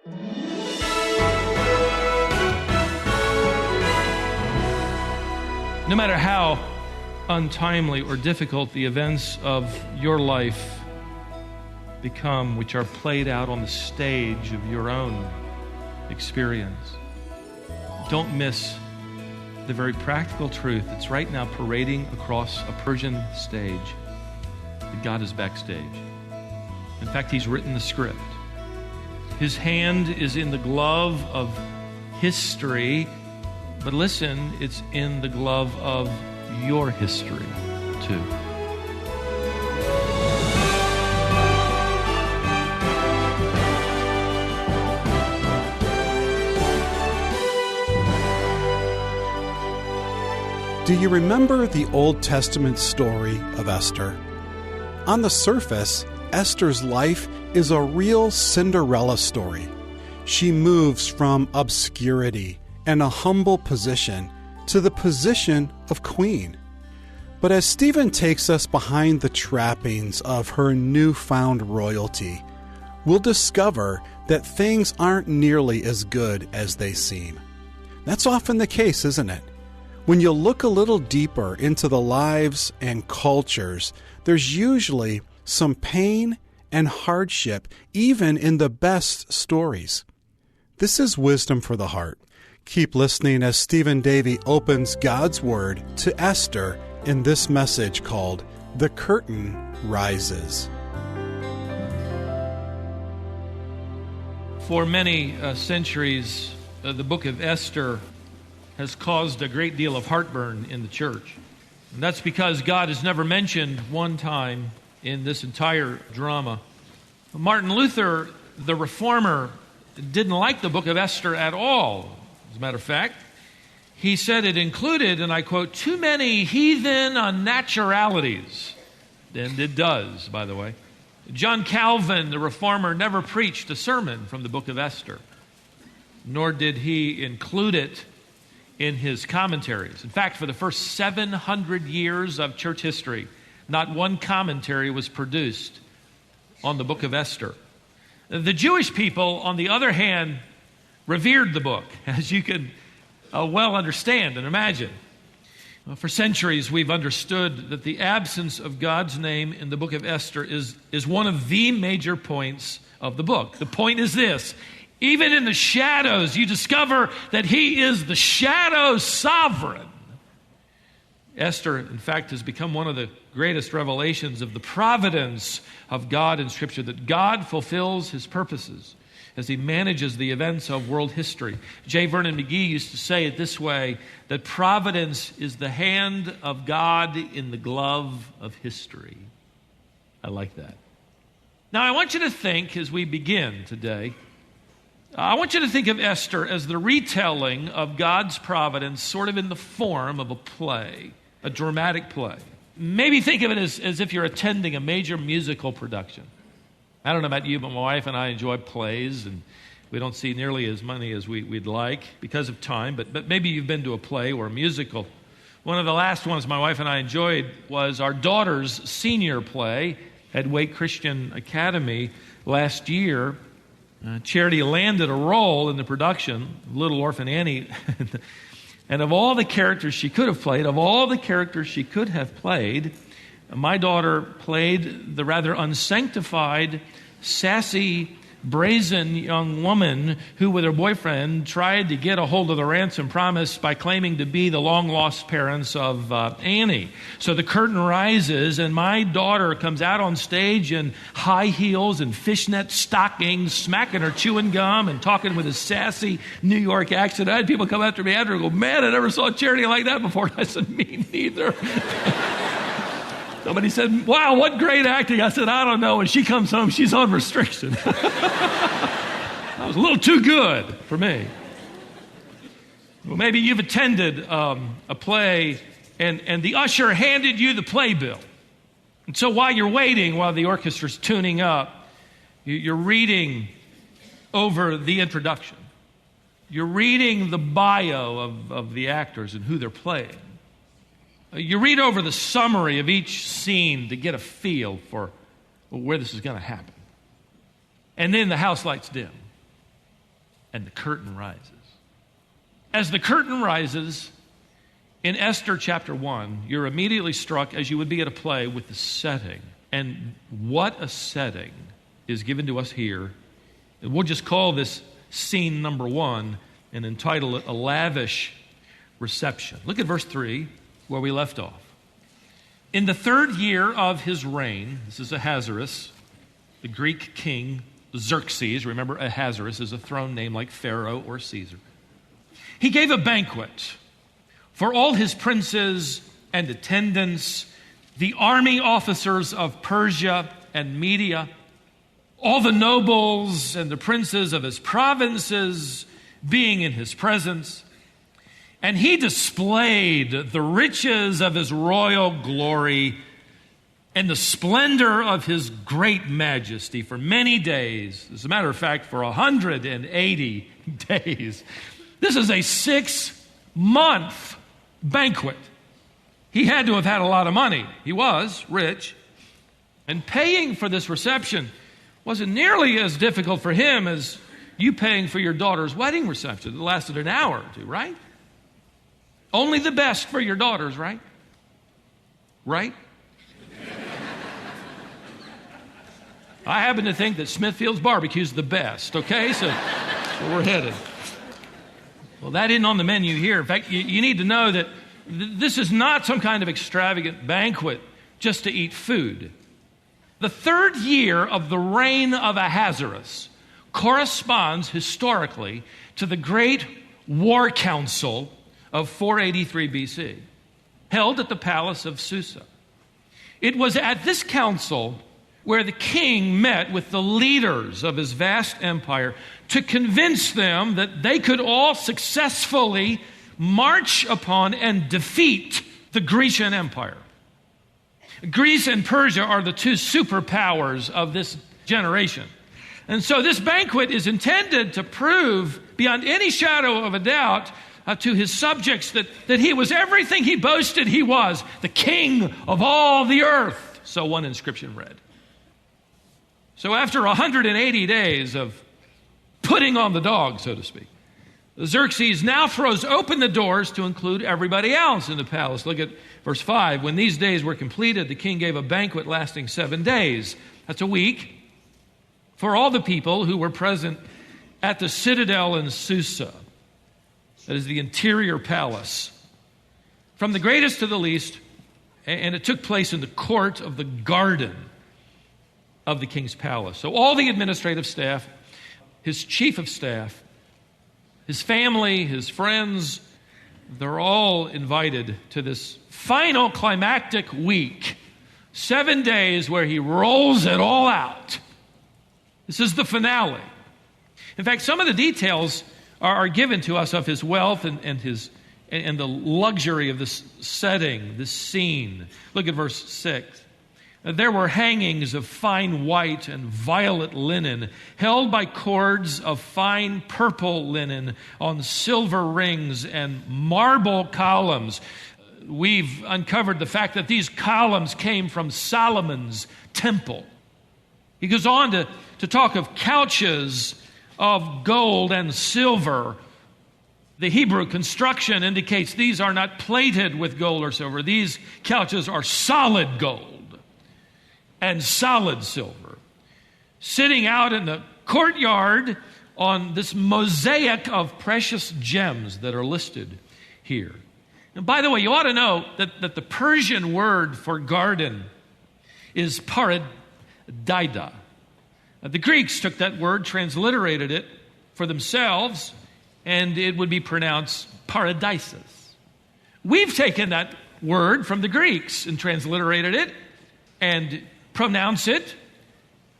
No matter how untimely or difficult the events of your life become, which are played out on the stage of your own experience, don't miss the very practical truth that's right now parading across a Persian stage, that God is backstage. In fact, He's written the script. His hand is in the glove of history, but listen, it's in the glove of your history, too. Do you remember the Old Testament story of Esther? On the surface, Esther's life is a real Cinderella story. She moves from obscurity and a humble position to the position of queen. But as Stephen takes us behind the trappings of her newfound royalty, we'll discover that things aren't nearly as good as they seem. That's often the case, isn't it? When you look a little deeper into the lives and cultures, there's usually some pain and hardship, even in the best stories. This is wisdom for the heart. Keep listening as Stephen Davey opens God's Word to Esther in this message called The Curtain Rises. For many centuries, the book of Esther has caused a great deal of heartburn in the church. And that's because God is never mentioned one time in this entire drama. Martin Luther, the reformer, didn't like the book of Esther at all. As a matter of fact, he said it included, and I quote, too many heathen unnaturalities. And it does, by the way. John Calvin, the reformer, never preached a sermon from the book of Esther, nor did he include it in his commentaries. In fact, for the first 700 years of church history, not one commentary was produced on the book of Esther. The Jewish people, on the other hand, revered the book, as you can well understand and imagine. For centuries, we've understood that the absence of God's name in the book of Esther is one of the major points of the book. The point is this: even in the shadows, you discover that He is the shadow sovereign. Esther, in fact, has become one of the greatest revelations of the providence of God in Scripture, that God fulfills His purposes as He manages the events of world history. J. Vernon McGee used to say it this way, that providence is the hand of God in the glove of history. I like that. Now, I want you to think, as we begin today, I want you to think of Esther as the retelling of God's providence sort of in the form of a play, a dramatic play. Maybe think of it as if you're attending a major musical production. I don't know about you, but my wife and I enjoy plays, and we don't see nearly as many as we'd like because of time, but maybe you've been to a play or a musical. One of the last ones my wife and I enjoyed was our daughter's senior play at Wake Christian Academy last year. Charity landed a role in the production, Little Orphan Annie, and of all the characters she could have played, my daughter played the rather unsanctified, sassy, brazen young woman who, with her boyfriend, tried to get a hold of the ransom promised by claiming to be the long-lost parents of Annie. So the curtain rises, and my daughter comes out on stage in high heels and fishnet stockings, smacking her chewing gum and talking with a sassy New York accent. I had people come after me after and go, "Man, I never saw Charity like that before." I said, "Me neither." Somebody said, "Wow, what great acting." I said, "I don't know. When she comes home, she's on restriction." That was a little too good for me. Well, maybe you've attended a play and the usher handed you the playbill. And so while you're waiting, while the orchestra's tuning up, you're reading over the introduction. You're reading the bio of the actors and who they're playing. You read over the summary of each scene to get a feel for where this is going to happen. And then the house lights dim. and the curtain rises. As the curtain rises in Esther chapter 1, you're immediately struck, as you would be at a play, with the setting. And what a setting is given to us here. And we'll just call this scene number 1 and entitle it A Lavish Reception. Look at verse 3, where we left off. In the 3rd year of his reign, this is Ahasuerus, the Greek king Xerxes. Remember, Ahasuerus is a throne name like Pharaoh or Caesar. He gave a banquet for all his princes and attendants, the army officers of Persia and Media, all the nobles and the princes of his provinces being in his presence. And he displayed the riches of his royal glory and the splendor of his great majesty for many days. As a matter of fact, for 180 days. This is a 6-month banquet. He had to have had a lot of money. He was rich. And paying for this reception wasn't nearly as difficult for him as you paying for your daughter's wedding reception. It lasted an hour or two, right? Only the best for your daughters, right? Right? I happen to think that Smithfield's barbecue is the best, okay? So we're headed. Well, that isn't on the menu here. In fact, you need to know that this is not some kind of extravagant banquet just to eat food. The 3rd year of the reign of Ahasuerus corresponds historically to the Great War Council of 483 BC, held at the palace of Susa. It was at this council where the king met with the leaders of his vast empire to convince them that they could all successfully march upon and defeat the Grecian Empire. Greece and Persia are the 2 superpowers of this generation. And so this banquet is intended to prove beyond any shadow of a doubt to his subjects that he was everything he boasted he was, the king of all the earth. So one inscription read. So after 180 days of putting on the dog, so to speak, Xerxes now throws open the doors to include everybody else in the palace. Look at verse 5. When these days were completed, the king gave a banquet lasting 7 days. That's a week. For all the people who were present at the citadel in Susa, that is the interior palace, from the greatest to the least, and it took place in the court of the garden of the king's palace. So all the administrative staff, his chief of staff, his family, his friends, they're all invited to this final climactic week, 7 days where he rolls it all out. This is the finale. In fact, some of the details are given to us of his wealth and the luxury of this setting, this scene. Look at verse 6. There were hangings of fine white and violet linen, held by cords of fine purple linen on silver rings and marble columns. We've uncovered the fact that these columns came from Solomon's temple. He goes on to talk of couches of gold and silver. The Hebrew construction indicates these are not plated with gold or silver. These couches are solid gold and solid silver, sitting out in the courtyard on this mosaic of precious gems that are listed here. And by the way, you ought to know that the Persian word for garden is paradidah. The Greeks took that word, transliterated it for themselves, and it would be pronounced paradises. We've taken that word from the Greeks and transliterated it and pronounce it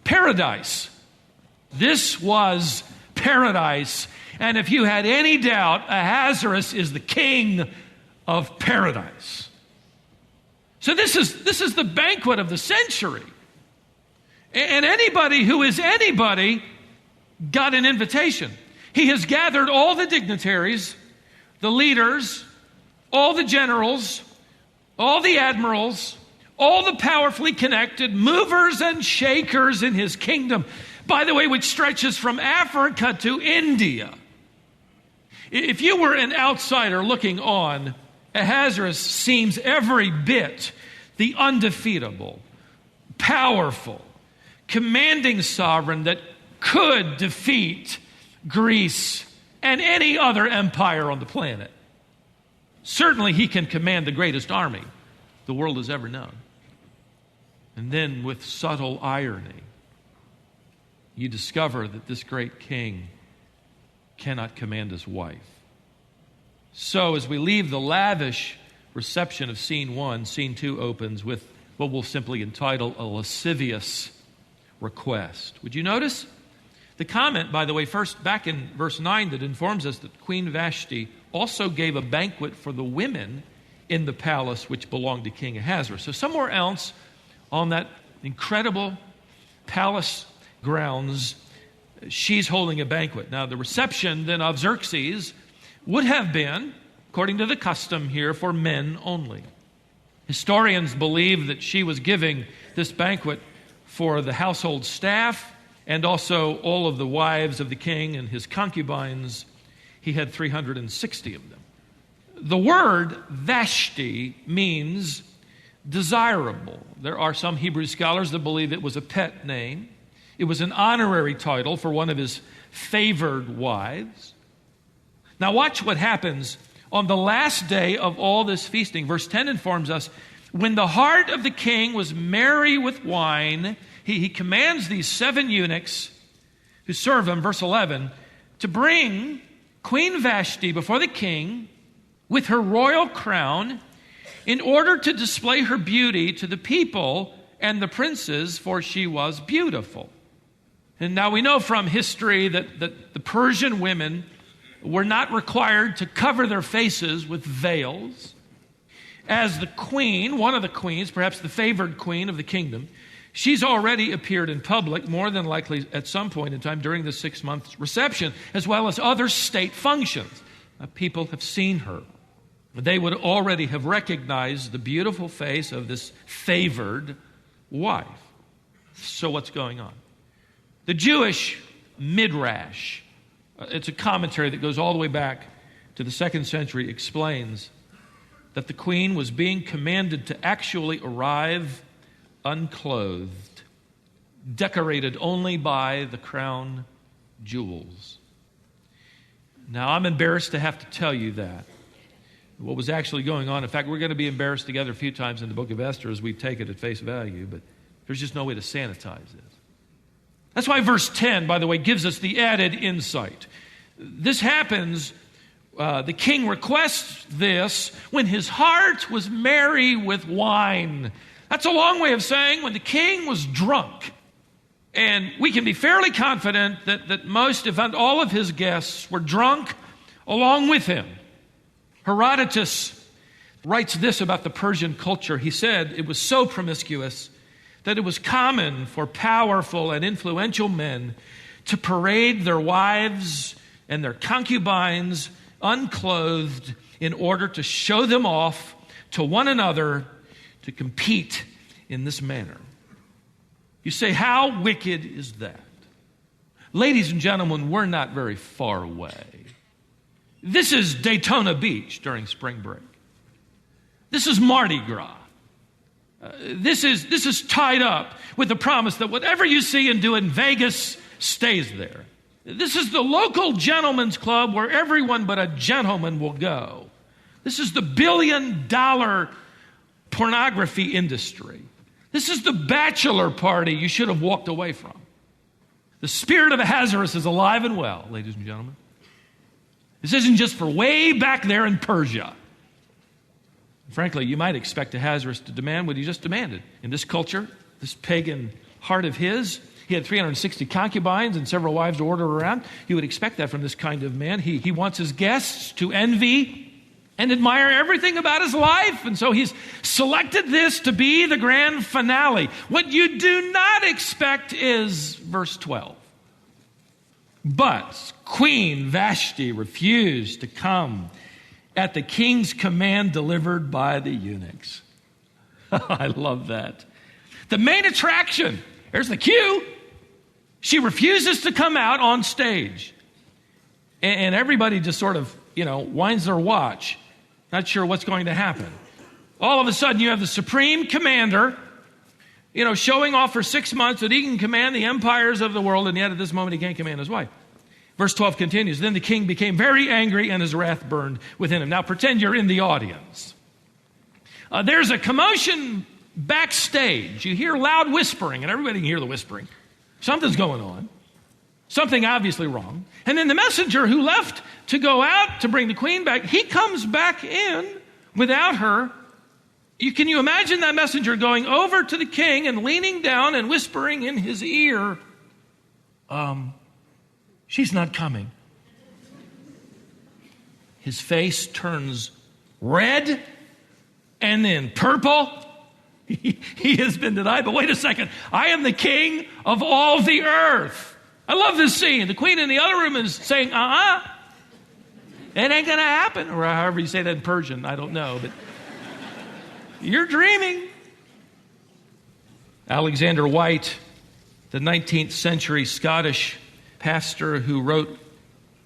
paradise. This was paradise. And if you had any doubt, Ahasuerus is the king of paradise. So this is the banquet of the century. And anybody who is anybody got an invitation. He has gathered all the dignitaries, the leaders, all the generals, all the admirals, all the powerfully connected movers and shakers in his kingdom, by the way, which stretches from Africa to India. If you were an outsider looking on, Ahasuerus seems every bit the undefeatable, powerful, commanding sovereign that could defeat Greece and any other empire on the planet. Certainly he can command the greatest army the world has ever known. And then with subtle irony, you discover that this great king cannot command his wife. So as we leave the lavish reception of scene 1, scene 2 opens with what we'll simply entitle a lascivious request. Would you notice the comment, by the way, first back in verse 9 that informs us that Queen Vashti also gave a banquet for the women in the palace which belonged to King Ahasuerus. So somewhere else on that incredible palace grounds, she's holding a banquet. Now, the reception then of Xerxes would have been, according to the custom here, for men only. Historians believe that she was giving this banquet for the household staff and also all of the wives of the king and his concubines. He had 360 of them. The word Vashti means desirable. There are some Hebrew scholars that believe it was a pet name. It was an honorary title for one of his favored wives. Now watch what happens on the last day of all this feasting. Verse 10 informs us, when the heart of the king was merry with wine, he commands these 7 eunuchs who serve him, verse 11, to bring Queen Vashti before the king with her royal crown in order to display her beauty to the people and the princes, for she was beautiful. And now we know from history that the Persian women were not required to cover their faces with veils. As the queen, one of the queens, perhaps the favored queen of the kingdom, she's already appeared in public, more than likely at some point in time during the 6-month reception, as well as other state functions. People have seen her. They would already have recognized the beautiful face of this favored wife. So what's going on? The Jewish Midrash, it's a commentary that goes all the way back to the 2nd century, explains that the queen was being commanded to actually arrive unclothed, decorated only by the crown jewels. Now, I'm embarrassed to have to tell you that. What was actually going on, in fact, we're going to be embarrassed together a few times in the book of Esther as we take it at face value, but there's just no way to sanitize this. That's why verse 10, by the way, gives us the added insight. This happens, the king requests this when his heart was merry with wine. That's a long way of saying when the king was drunk. And we can be fairly confident that most, if not all of his guests were drunk along with him. Herodotus writes this about the Persian culture. He said it was so promiscuous that it was common for powerful and influential men to parade their wives and their concubines unclothed in order to show them off to one another to compete in this manner. You say, how wicked is that? Ladies and gentlemen, we're not very far away. This is Daytona Beach during spring break. This is Mardi Gras. This is tied up with the promise that whatever you see and do in Vegas stays there. This is the local gentleman's club where everyone but a gentleman will go. This is the billion-dollar pornography industry. This is the bachelor party you should have walked away from. The spirit of Ahasuerus is alive and well, ladies and gentlemen. This isn't just for way back there in Persia. Frankly, you might expect Ahasuerus to demand what he just demanded. In this culture, this pagan heart of his, he had 360 concubines and several wives to order around. You would expect that from this kind of man. He wants his guests to envy and admire everything about his life. And so he's selected this to be the grand finale. What you do not expect is verse 12. But Queen Vashti refused to come at the king's command delivered by the eunuchs. I love that. The main attraction, here's the cue. She refuses to come out on stage. And everybody just sort of, winds their watch, not sure what's going to happen. All of a sudden, you have the supreme commander, showing off for 6 months that he can command the empires of the world, and yet at this moment he can't command his wife. Verse 12 continues, then the king became very angry and his wrath burned within him. Now pretend you're in the audience. There's a commotion backstage. You hear loud whispering, and everybody can hear the whispering. Something's going on. Something obviously wrong. And then the messenger who left to go out to bring the queen back, he comes back in without her. Can you imagine that messenger going over to the king and leaning down and whispering in his ear, she's not coming. His face turns red and then purple. He has been denied. But wait a second. I am the king of all the earth. I love this scene. The queen in the other room is saying, it ain't going to happen. Or however you say that in Persian. I don't know. But you're dreaming. Alexander White, the 19th century Scottish pastor who wrote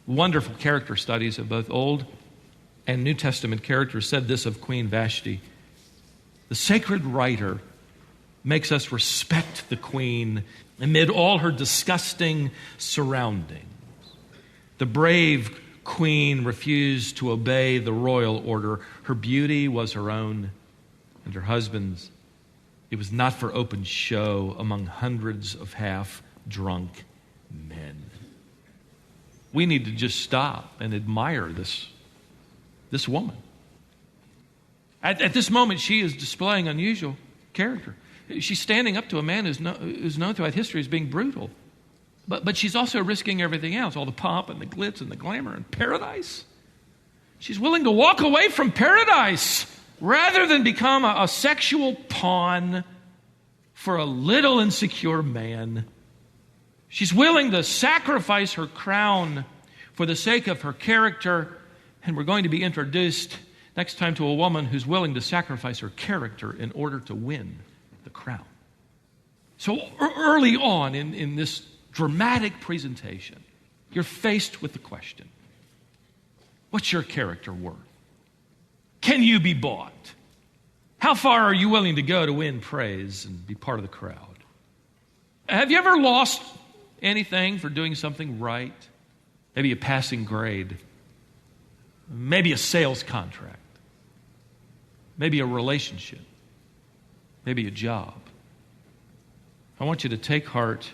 wonderful character studies of both Old and New Testament characters, said this of Queen Vashti. The sacred writer makes us respect the queen amid all her disgusting surroundings. The brave queen refused to obey the royal order. Her beauty was her own and her husband's. It was not for open show among hundreds of half-drunk men. We need to just stop and admire this woman. At this moment, she is displaying unusual character. She's standing up to a man who's known throughout history as being brutal. But she's also risking everything else, all the pomp and the glitz and the glamour and paradise. She's willing to walk away from paradise rather than become a sexual pawn for a little insecure man. She's willing to sacrifice her crown for the sake of her character. And we're going to be introduced next time to a woman who's willing to sacrifice her character in order to win the crown. So early on in this dramatic presentation, you're faced with the question, what's your character worth? Can you be bought? How far are you willing to go to win praise and be part of the crowd? Have you ever lost anything for doing something right? Maybe a passing grade. Maybe a sales contract. Maybe a relationship. Maybe a job. I want you to take heart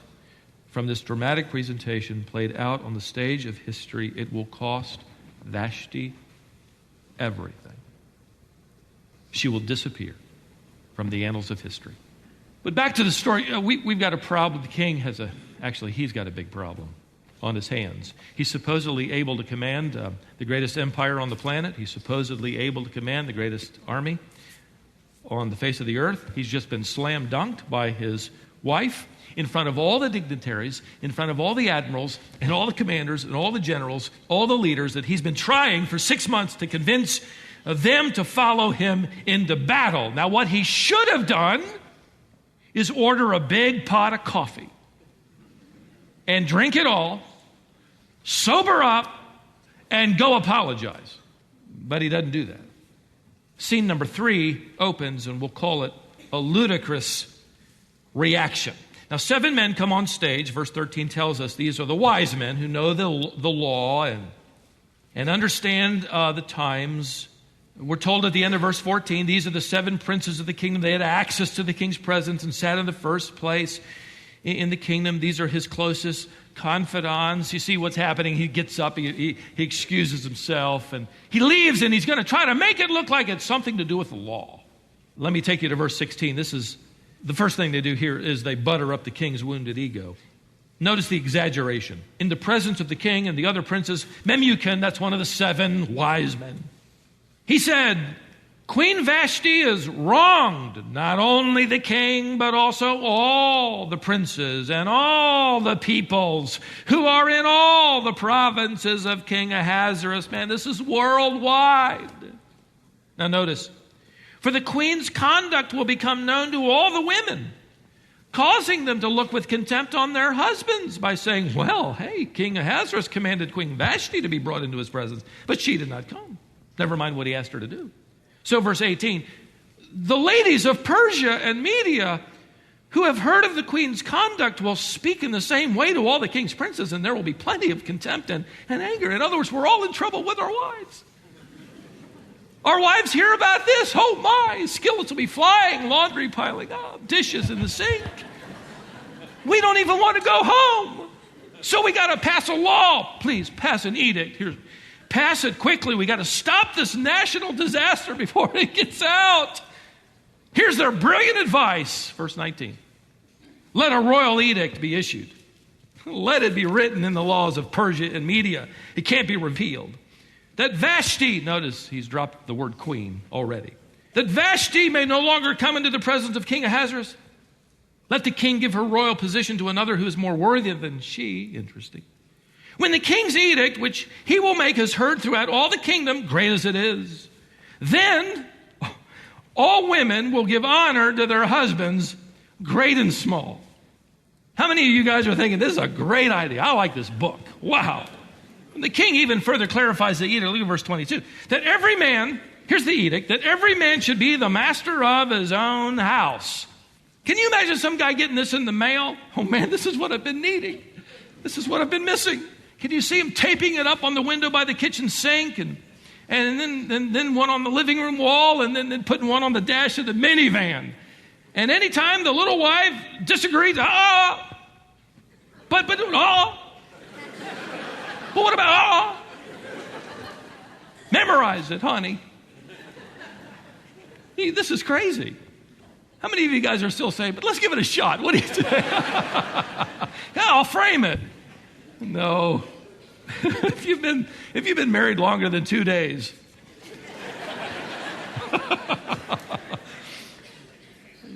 from this dramatic presentation played out on the stage of history. It will cost Vashti everything. She will disappear from the annals of history. But back to the story. We've got a problem. The king he's got a big problem on his hands. He's supposedly able to command the greatest empire on the planet. He's supposedly able to command the greatest army on the face of the earth. He's just been slam dunked by his wife in front of all the dignitaries, in front of all the admirals and all the commanders and all the generals, all the leaders that he's been trying for 6 months to convince them to follow him into battle. Now, what he should have done is order a big pot of coffee and drink it all, sober up, and go apologize. But he doesn't do that. Scene number 3 opens, and we'll call it a ludicrous reaction. Now, 7 men come on stage. Verse 13 tells us these are the wise men who know the law and understand the times. We're told at the end of verse 14, these are the 7 princes of the kingdom. They had access to the king's presence and sat in the first place in the kingdom. These are his closest confidants. You see what's happening. He gets up, he excuses himself, and he leaves, and he's going to try to make it look like it's something to do with the law. Let me take you to verse 16. This is the first thing they do here is they butter up the king's wounded ego. Notice the exaggeration. In the presence of the king and the other princes, Memucan, that's one of the 7 wise men, he said, Queen Vashti has wronged not only the king, but also all the princes and all the peoples who are in all the provinces of King Ahasuerus. Man, this is worldwide. Now notice, for the queen's conduct will become known to all the women causing them to look with contempt on their husbands by saying, well, hey, King Ahasuerus commanded Queen Vashti to be brought into his presence, but she did not come. Never mind what he asked her to do. So verse 18, the ladies of Persia and Media who have heard of the queen's conduct will speak in the same way to all the king's princes, and there will be plenty of contempt and anger. In other words, we're all in trouble with our wives. Our wives hear about this. Oh my, skillets will be flying, laundry piling up, dishes in the sink. We don't even want to go home. So we got to pass a law. Please, pass an edict. Pass it quickly. We got to stop this national disaster before it gets out. Here's their brilliant advice. Verse 19. Let a royal edict be issued. Let it be written in the laws of Persia and Media. It can't be repealed. That Vashti, notice he's dropped the word queen already. That Vashti may no longer come into the presence of King Ahasuerus. Let the king give her royal position to another who is more worthy than she. Interesting. When the king's edict, which he will make, is heard throughout all the kingdom, great as it is, then all women will give honor to their husbands, great and small. How many of you guys are thinking, this is a great idea? I like this book. Wow. And the king even further clarifies the edict. Look at verse 22. That every man, here's the edict, that every man should be the master of his own house. Can you imagine some guy getting this in the mail? Oh man, this is what I've been needing. This is what I've been missing. Can you see him taping it up on the window by the kitchen sink and then one on the living room wall and then putting one on the dash of the minivan? And anytime the little wife disagrees, but what about, memorize it, honey. This is crazy. How many of you guys are still saying, but let's give it a shot? What do you say? Yeah, I'll frame it. No. If you've been married longer than 2 days,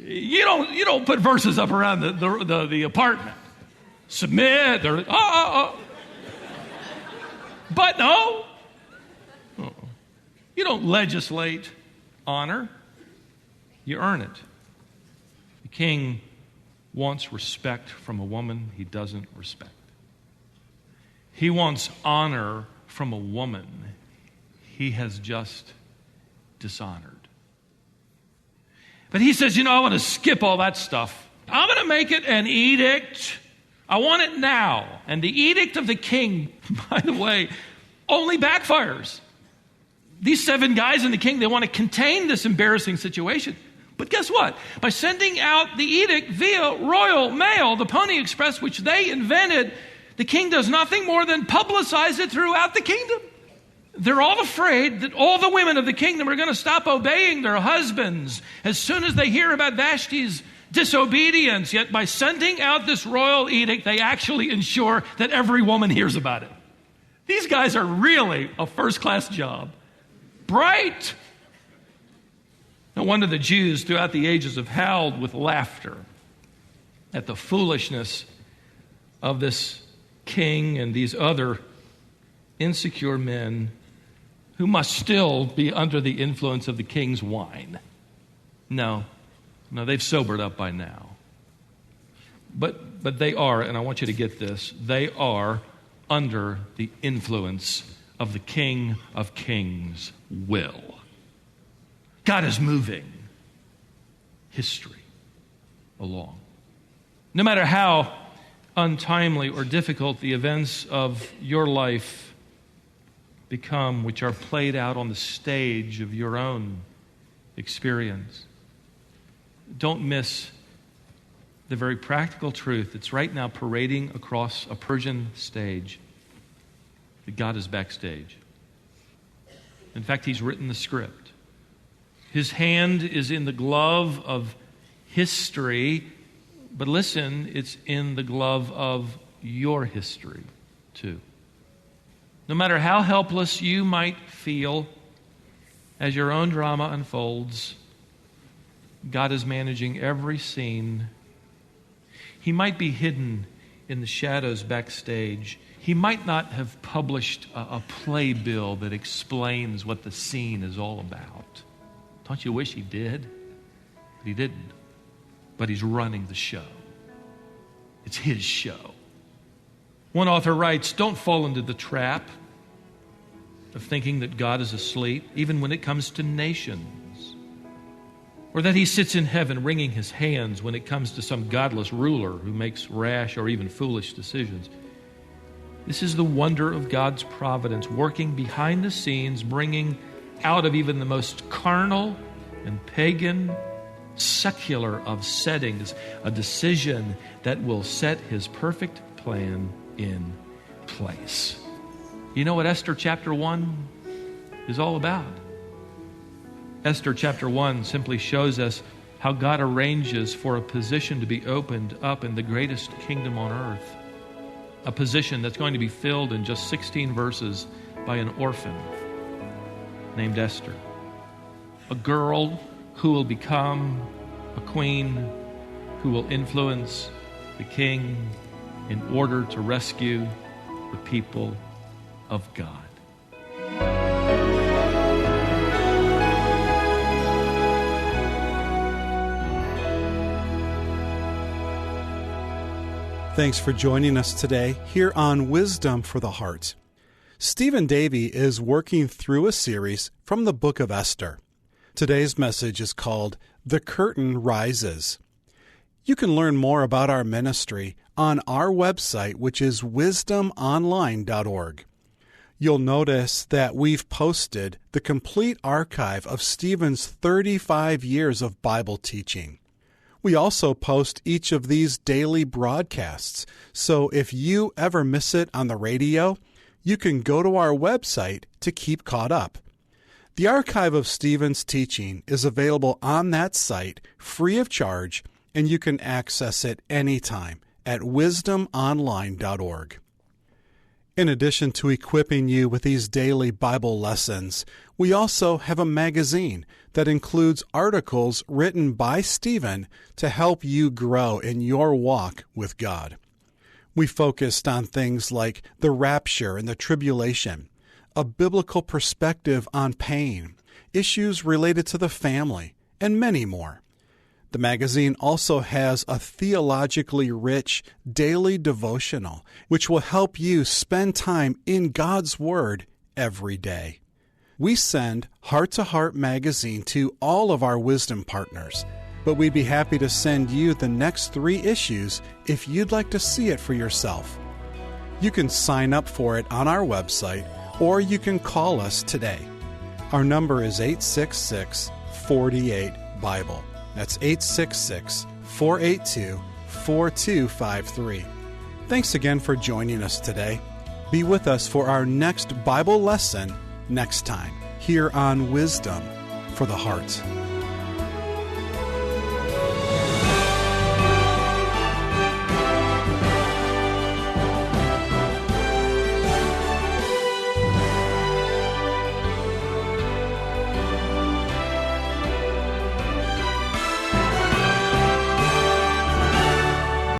you don't put verses up around the apartment. Submit or but no. You don't legislate honor. You earn it. The king wants respect from a woman he doesn't respect. He wants honor from a woman he has just dishonored. But he says, I want to skip all that stuff. I'm going to make it an edict. I want it now. And the edict of the king, by the way, only backfires. These 7 guys and the king, they want to contain this embarrassing situation. But guess what? By sending out the edict via royal mail, the Pony Express, which they invented, the king does nothing more than publicize it throughout the kingdom. They're all afraid that all the women of the kingdom are going to stop obeying their husbands as soon as they hear about Vashti's disobedience. Yet by sending out this royal edict, they actually ensure that every woman hears about it. These guys are really a first-class job. Bright. No wonder the Jews throughout the ages have howled with laughter at the foolishness of this king and these other insecure men who must still be under the influence of the king's wine. No, they've sobered up by now. But they are, and I want you to get this, they are under the influence of the King of Kings' will. God is moving history along. No matter how untimely or difficult the events of your life become, which are played out on the stage of your own experience, don't miss the very practical truth that's right now parading across a Persian stage, that God is backstage. In fact, He's written the script. His hand is in the glove of history, but listen, it's in the glove of your history too. No matter how helpless you might feel as your own drama unfolds, God is managing every scene. He might be hidden in the shadows backstage. He might not have published a playbill that explains what the scene is all about. Don't you wish He did? But He didn't. But He's running the show. It's his show. One author writes, don't fall into the trap of thinking that God is asleep, even when it comes to nations, or that he sits in heaven wringing his hands when it comes to some godless ruler who makes rash or even foolish decisions. This is the wonder of God's providence, working behind the scenes, bringing out of even the most carnal and pagan, secular of settings, a decision that will set his perfect plan in place. You know what Esther chapter 1 is all about? Esther chapter 1 simply shows us how God arranges for a position to be opened up in the greatest kingdom on earth. A position that's going to be filled in just 16 verses by an orphan named Esther. A girl who will become a queen, who will influence the king in order to rescue the people of God. Thanks for joining us today here on Wisdom for the Heart. Stephen Davey is working through a series from the book of Esther. Today's message is called The Curtain Rises. You can learn more about our ministry on our website, which is wisdomonline.org. You'll notice that we've posted the complete archive of Stephen's 35 years of Bible teaching. We also post each of these daily broadcasts, so if you ever miss it on the radio, you can go to our website to keep caught up. The archive of Stephen's teaching is available on that site free of charge, and you can access it anytime at wisdomonline.org. In addition to equipping you with these daily Bible lessons, we also have a magazine that includes articles written by Stephen to help you grow in your walk with God. We focused on things like the rapture and the tribulation, a biblical perspective on pain, issues related to the family, and many more. The magazine also has a theologically rich daily devotional, which will help you spend time in God's Word every day. We send Heart to Heart magazine to all of our wisdom partners, but we'd be happy to send you the next 3 issues if you'd like to see it for yourself. You can sign up for it on our website, or you can call us today. Our number is 866-48-BIBLE. That's 866-482-4253. Thanks again for joining us today. Be with us for our next Bible lesson next time, here on Wisdom for the Heart.